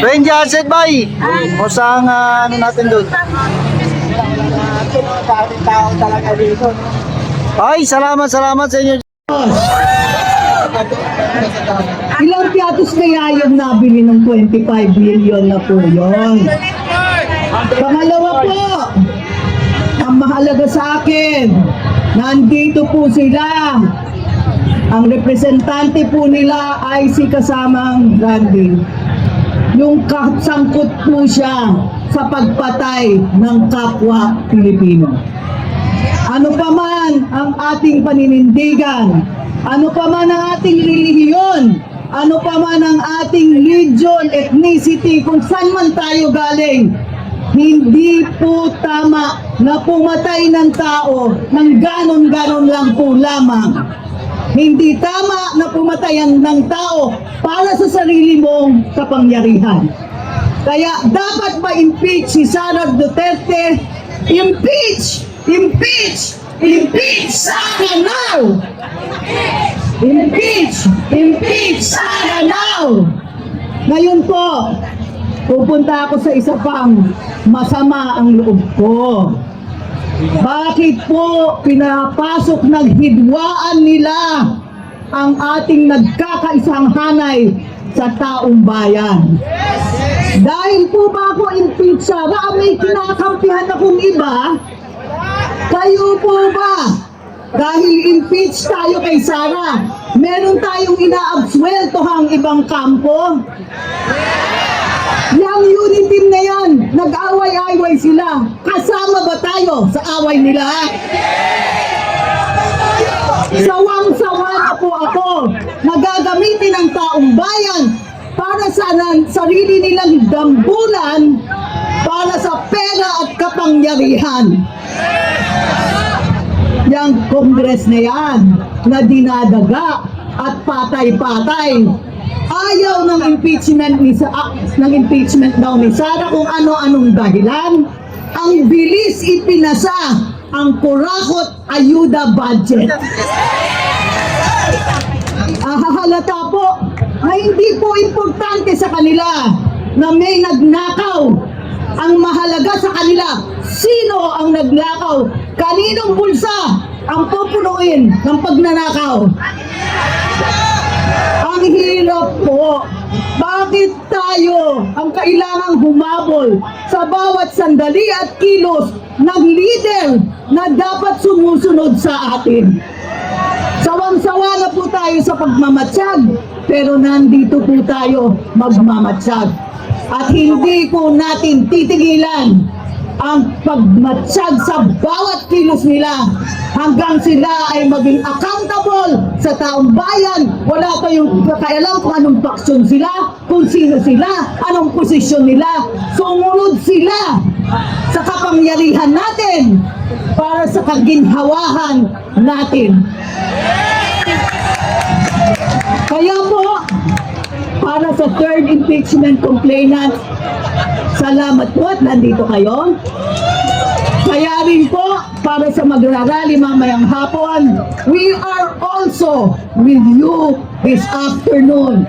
Ranger Asset Bay, musang ano natin doon? Ay, salamat sa inyo. Ilang piatos kaya yung nabili ng 25 million na po yun? Pangalawa po, ang mahalaga sa akin, nandito po sila. Ang representante po nila ay si kasamang Randy. Yung kasangkot po siya sa pagpatay ng kapwa Pilipino. Ano pa man ang ating paninindigan, ano pa man ang ating relihiyon, ano pa man ang ating religion, ethnicity, kung saan man tayo galing, hindi po tama na pumatay ng tao ng ganon-ganon lang po lamang. Hindi tama na pumatayan ng tao para sa sarili mong kapangyarihan. Kaya dapat ma-impeach si Sara Duterte. Impeach! Impeach! Impeach Sara now! Impeach! Impeach Sara now! Ngayon po, pupunta ako sa isa pang masama ang loob ko. Bakit po pinapasok ng hidwaan nila ang ating nagkakaisang hanay sa taong bayan? Dahil po ba ako impeach Sara, may kinakampihan akong iba? Kayo po ba? Dahil impeach tayo kay Sara, meron tayong inaabsweltohang ibang kampo? Yang unit team na yan, nag-away-away sila. Kasama ba tayo sa away nila? Sawang-sawa na po ako na gagamitin ang taong bayan para sa sarili nilang dambulan para sa pera at kapangyarihan. Yang Congress na yan na dinadaga at patay-patay, ayaw ng impeachment daw ni Sara kung ano-anong dahilan. Ang bilis ipinasa ang kurakot ayuda budget. Hahalata po na hindi po importante sa kanila na may nagnakaw. Ang mahalaga sa kanila, sino ang nagnakaw? Kaninong bulsa ang pupunuin ng pagnanakaw? Ang hirap po. Bakit tayo ang kailangang humabol sa bawat sandali at kilos ng leader na dapat sumusunod sa atin? Sawang-sawa na po tayo sa pagmamatsyag, pero nandito po tayo magmamatsyag. At hindi po natin titigilan ang pagmatsyag sa bawat kilos nila hanggang sila ay maging accountable sa taong bayan. Wala tayong kakaialam kung anong faksyon sila, kung sino sila, anong posisyon nila. Sumunod sila sa kapangyarihan natin para sa kaginhawahan natin. Kaya po, para sa third impeachment complainant, salamat po at nandito kayo. Kaya rin po, para sa magrarally mamayang hapon, we are also with you this afternoon.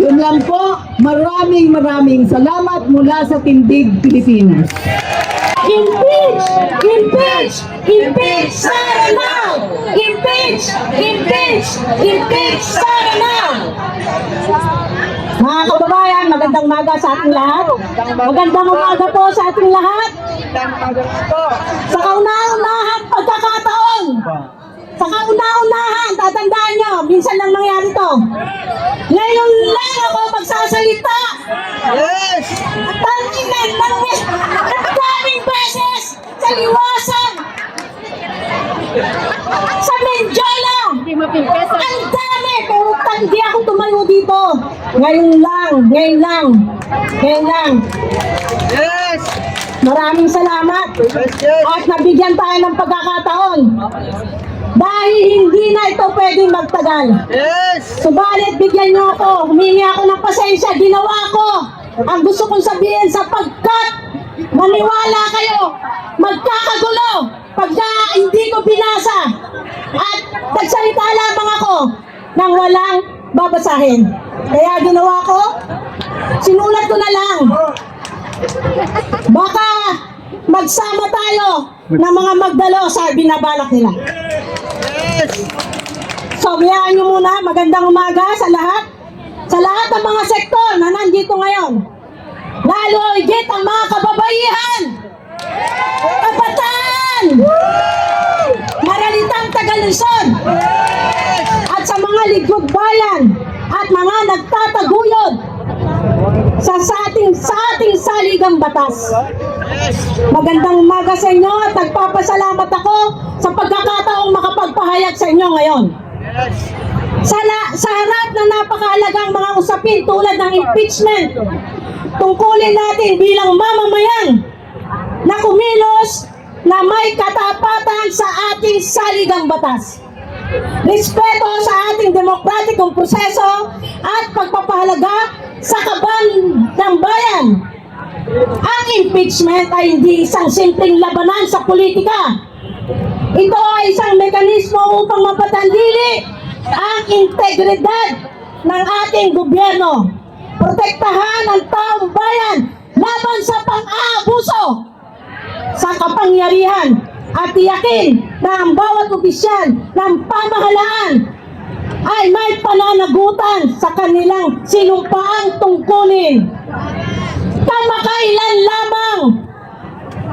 Yun lang po, maraming salamat mula sa Tindig Pilipinas. Impeach! Impeach! Impeach Sara now! Impeach! Impeach! Impeach Sara now! Mga kababayan, magandang umaga sa ating lahat. Magandang umaga po sa ating lahat. Sa kauna-unahan pagkakataon. Sa kauna-unahan, tatandaan nyo, minsan lang nangyari to. Ngayon lang ako magsasalita. Yes! Tanginan ng daming beses sa Liwasan, sa Menjola. Ang dami, pero hindi ako tumayo dito. Ngayon lang. Yes! Maraming salamat. At nabigyan tayo ng pagkakataon. Dahil hindi na ito pwedeng magtagal. Yes! Subalit, bigyan niyo ako. Humingi ako ng pasensya. Ginawa ko ang gusto kong sabihin sapagkat maniwala kayo. Magkakagulo pagka hindi ko binasa. At nagsalita lamang ako nang walang babasahin. Kaya ginawa ko, sinulat ko na lang. Baka magsama tayo ng mga magdalo sa binabalak nila. So, biyaan nyo muna, magandang umaga sa lahat. Sa lahat ng mga sektor na nandito ngayon. Lalo higit ang mga kababaihan, kabataan, maralitang Tagalunsod, at sa mga ligod bayan at mga nagtataguyod sa ating saligang batas. Magandang umaga sa inyo at nagpapasalamat ako sa pagkakataong makapagpahayag sa inyo ngayon. Sa harap ng napakahalagang mga usapin tulad ng impeachment, tungkulin natin bilang mamamayan na kumilos na may katapatan sa ating saligang batas. Respeto sa ating demokratikong proseso at pagpapahalaga sa kaban ng bayan. Ang impeachment ay hindi isang simpleng labanan sa politika. Ito ay isang mekanismo upang mapatandili ang integridad ng ating gobyerno. Protektahan ang taong bayan laban sa pang-aabuso sa kapangyarihan at tiyakin na ang bawat opisyal ng pamahalaan ay may pananagutan sa kanilang sinumpaang tungkulin. Kamakailan lamang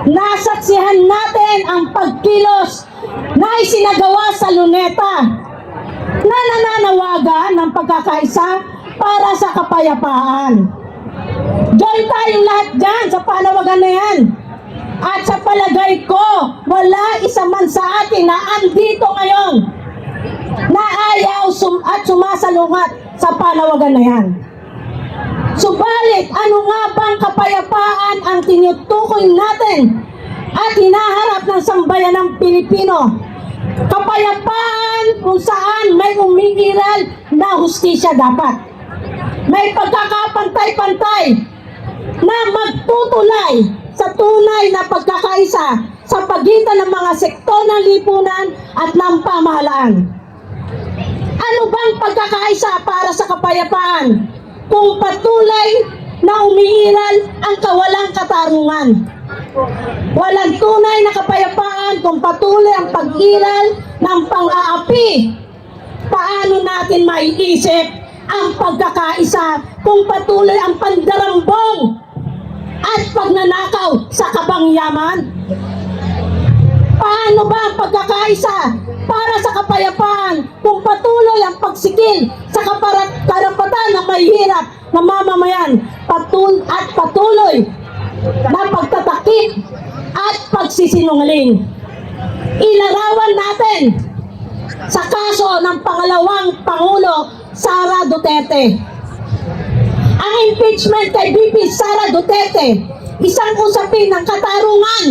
nasaksihan natin ang pagkilos na isinagawa sa Luneta na nananawagan ng pagkakaisa para sa kapayapaan. Join tayong lahat dyan sa panawagan na yan. At sa palagay ko, wala isa man sa atin na andito ngayon na ayaw at sumasalungat sa panawagan na yan. Subalit, ano nga bang kapayapaan ang tinutukoy natin at hinaharap ng sambayan ng Pilipino? Kapayapaan kung saan may umiiral na hustisya dapat. May pagkakapantay-pantay na magtutulay sa tunay na pagkakaisa sa pagitan ng mga sektor ng lipunan at ng pamahalaan. Ano bang pagkakaisa para sa kapayapaan kung patuloy na umiiral ang kawalang katarungan? Walang tunay na kapayapaan kung patuloy ang pag-iral ng pang-aapi. Paano natin maiisip ang pagkakaisa kung patuloy ang pandarambong at pagnanakaw sa kabangyaman? Paano ba ang pagkakaisa para sa kapayapaan kung patuloy ang pagsikil sa karapatan ng mahihirap na mamamayan at patuloy na pagtatakip at pagsisinungaling? Ilarawan natin sa kaso ng pangalawang Pangulo Sara Duterte. Ang impeachment kay VP Sara Duterte, isang usapin ng katarungan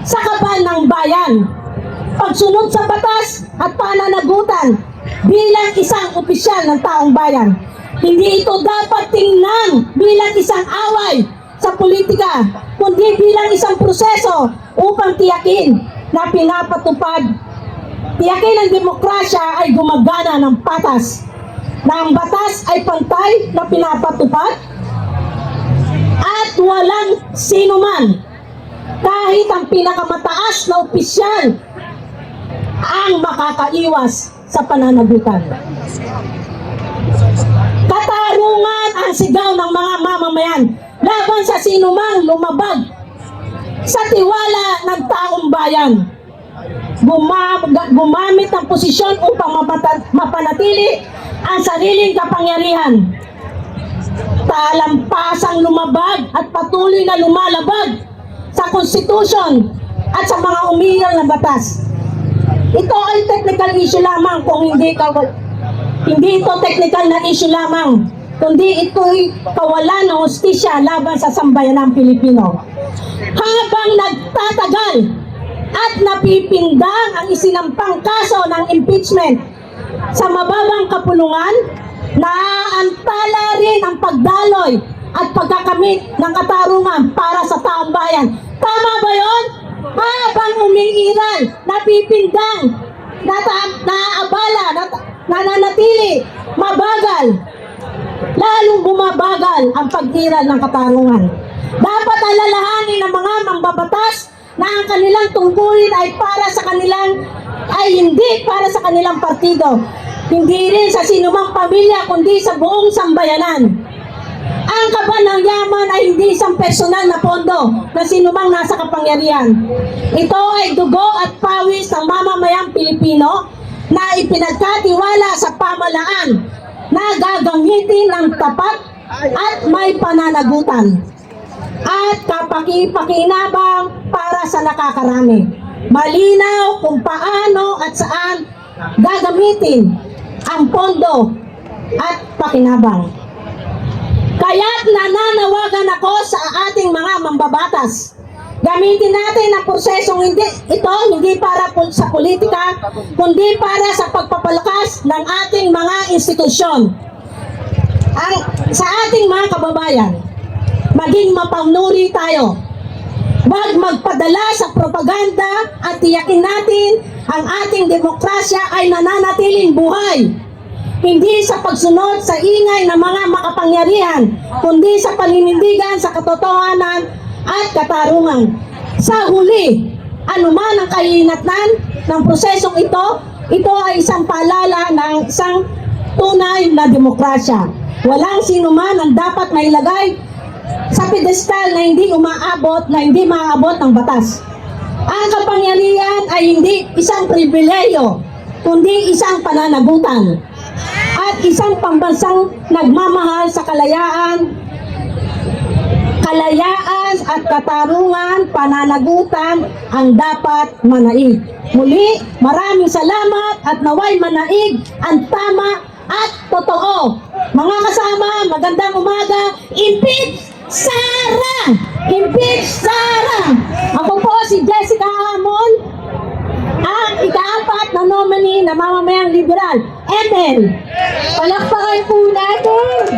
sa kaban ng bayan, pagsunod sa batas at pananagutan bilang isang opisyal ng taong bayan. Hindi ito dapat tingnan bilang isang away sa politika, kundi bilang isang proseso upang tiyakin na tiyakin ang demokrasya ay gumagana ng patas, na ang batas ay pantay na pinapatupad at walang sinuman, kahit ang pinakamataas na opisyal, ang makakaiwas sa pananagutan. Katarungan ang sigaw ng mga mamamayan laban sa sinumang lumabag sa tiwala ng taong bayan. Gumamit ng posisyon upang mapanatili ang sariling kapangyarihan. Talampasang lumabag at patuloy na lumalabag sa konstitusyon at sa mga umiiral na batas. Ito ay technical issue lamang kung Hindi ito technical na issue lamang, kundi ito'y kawalan ng hustisya laban sa sambayanang Pilipino. Habang nagtatagal at napipindang ang isinampang kaso ng impeachment sa mababang kapulungan, naaantala rin ang pagdaloy at pagkakamit ng katarungan para sa taong bayan. Tama ba yun? Habang umiiral, napipindang, naaabala, nananatili, mabagal, lalong bumabagal ang pag-iral ng katarungan. Dapat alalahanin ng mga mambabatas na ang kanilang tungkulin ay hindi para sa kanilang partido, hindi rin sa sinumang pamilya, kundi sa buong sambayanan. Ang kaban ng yaman ay hindi isang personal na pondo na sinumang nasa kapangyarihan. Ito ay dugo at pawis ng mamamayang Pilipino na ipinagkatiwala sa pamahalaan na gagamitin ng tapat at may pananagutan at kapakipakinabang para sa nakakarami. Malinaw kung paano at saan gagamitin ang pondo at pakinabang. Kaya't nananawagan ako sa ating mga mambabatas. Gamitin natin ang prosesong hindi para sa politika, kundi para sa pagpapalakas ng ating mga institusyon. Sa ating mga kababayan, maging mapanuri tayo. Huwag magpadala sa propaganda at tiyakin natin ang ating demokrasya ay nananatiling buhay. Hindi sa pagsunod sa ingay ng mga makapangyarihan, kundi sa paninindigan sa katotohanan at katarungan. Sa huli, anuman ang kahinatnan ng prosesong ito ay isang paalala ng isang tunay na demokrasya. Walang sinuman ang dapat mailagay sa pedestal na hindi maaabot ng batas. Ang kapangyarihan ay hindi isang pribileyo, kundi isang pananagutan at isang pambansang nagmamahal sa kalayaan at katarungan, pananagutan ang dapat manaig. Muli, maraming salamat at naway manaig ang tama at totoo. Mga kasama, magandang umaga. Impeach Sara! Impeach Sara! Ako po si Jessica Amon, ang ika-4 na nominee na mamamayang liberal. ML! Palakpakan po natin!